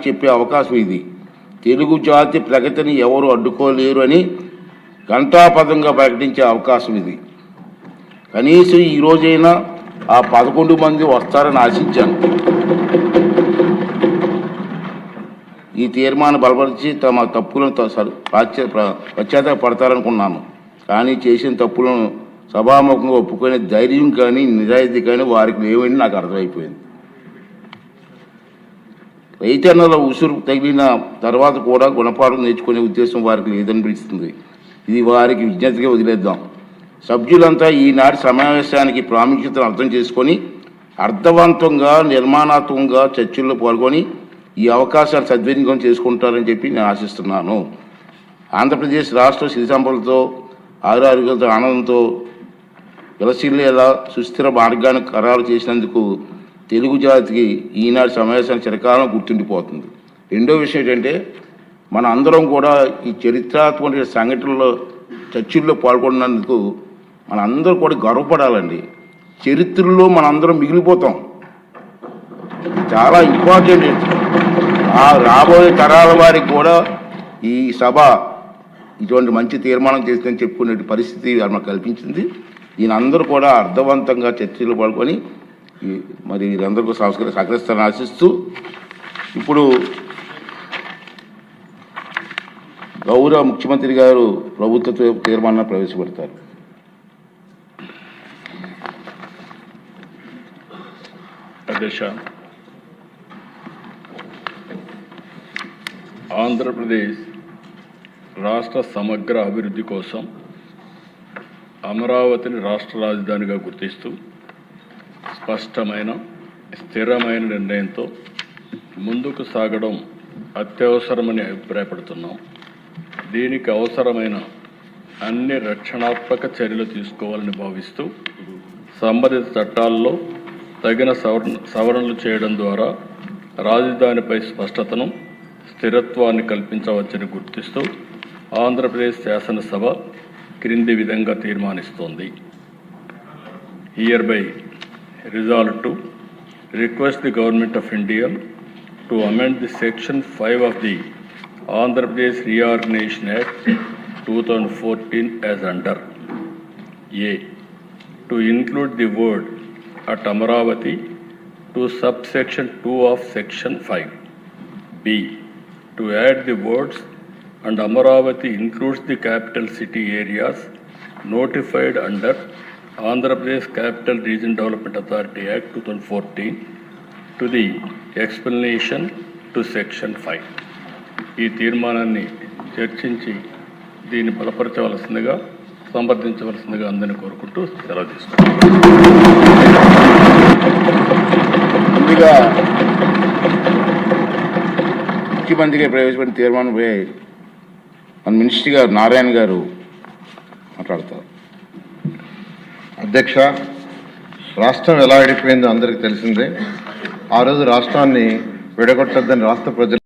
చెప్పే అవకాశం ఇది. తెలుగు జాతి ప్రగతిని ఎవరు అడ్డుకోలేరు అని ఘంటాపథంగా ప్రకటించే అవకాశం ఇది. కనీసం ఈ రోజైనా ఆ 11 మంది వస్తారని ఆశించాను. ఈ తీర్మానం బలపరిచి తమ తప్పులను పశ్చాత్తాపడతారనుకున్నాను. కానీ చేసిన తప్పులను సభాముఖంగా ఒప్పుకునే ధైర్యం కానీ నిజాయితీ కానీ వారికి లేవని నాకు అర్థమైపోయింది. రైతన్నల ఉసురు తగిలిన తర్వాత కూడా గుణపాఠం నేర్చుకునే ఉద్దేశం వారికి లేదనిపిస్తుంది. ఇది వారికి విజ్ఞతగా వదిలేద్దాం. సభ్యులంతా ఈనాటి సమావేశానికి ప్రాముఖ్యతను అర్థం చేసుకొని అర్థవంతంగా నిర్మాణాత్మకంగా చర్చల్లో పాల్గొని ఈ అవకాశాన్ని సద్వినియోగం చేసుకుంటారని చెప్పి నేను ఆశిస్తున్నాను. ఆంధ్రప్రదేశ్ రాష్ట్ర సిరి సంపదలతో ఆరోగ్యంతో ఆనందంతో విలసిల్లేలా సుస్థిర మార్గాన్ని ఖరారు చేసినందుకు తెలుగు జాతికి ఈనాటి సమావేశాన్ని చిరకాలం గుర్తుండిపోతుంది. రెండో విషయం ఏంటంటే మన అందరం కూడా ఈ చరిత్రాత్మక సంఘటనలో చర్చల్లో పాల్గొన్నందుకు మన అందరూ కూడా గర్వపడాలండి. చరిత్రలో మనందరం మిగిలిపోతాం. చాలా ఇంపార్టెంట్. ఆ రాబోయే తరాల వారికి కూడా ఈ సభ ఇటువంటి మంచి తీర్మానం చేస్తుందని చెప్పుకునే పరిస్థితి మనకు కల్పించింది. ఈయనందరూ కూడా అర్థవంతంగా చర్చలు పాల్గొని మరి వీరందరికీ సహకరిస్తారని ఆశిస్తూ ఇప్పుడు గౌరవ ముఖ్యమంత్రి గారు ప్రభుత్వ తీర్మానాన్ని ప్రవేశపెడతారు. అధ్యక్ష, ఆంధ్రప్రదేశ్ రాష్ట్ర సమగ్ర అభివృద్ధి కోసం అమరావతిని రాష్ట్ర రాజధానిగా గుర్తిస్తూ స్పష్టమైన స్థిరమైన నిర్ణయంతో ముందుకు సాగడం అత్యవసరమని అభిప్రాయపడుతున్నాం. దీనికి అవసరమైన అన్ని రక్షణాత్మక చర్యలు తీసుకోవాలని భావిస్తూ సంబంధిత చట్టాల్లో తగిన సవరణలు చేయడం ద్వారా రాజధానిపై స్పష్టతను స్థిరత్వాన్ని కల్పించవచ్చని గుర్తిస్తూ ఆంధ్రప్రదేశ్ శాసనసభ క్రింది విధంగా తీర్మానిస్తోంది. Hereby resolved to request the Government of India to amend the Section 5 of the Andhra Pradesh Reorganization Act 2014 as under: A. To include the word at Amaravati to subsection 2 of Section 5. B. To add the words and Amaravati includes the capital city areas notified under Andhra Pradesh Capital Region Development Authority Act 2014 to the explanation to Section 5. ఈ తీర్మానాన్ని చర్చించి దీన్ని బలపరచవలసిందిగా సంప్రదించవలసిందిగా అందరినీ కోరుకుంటూ సెలవు తీసుకుంటాం. ముందుగా ముఖ్యమంత్రిగా ప్రవేశపెట్టిన తీర్మానంపై మన మినిస్టర్ గారు నారాయణ గారు మాట్లాడతారు. అధ్యక్ష, రాష్ట్రం ఎలా విడిపోయిందో అందరికీ తెలిసిందే. ఆ రోజు రాష్ట్రాన్ని విడగొట్టొద్దని రాష్ట్ర ప్రజలు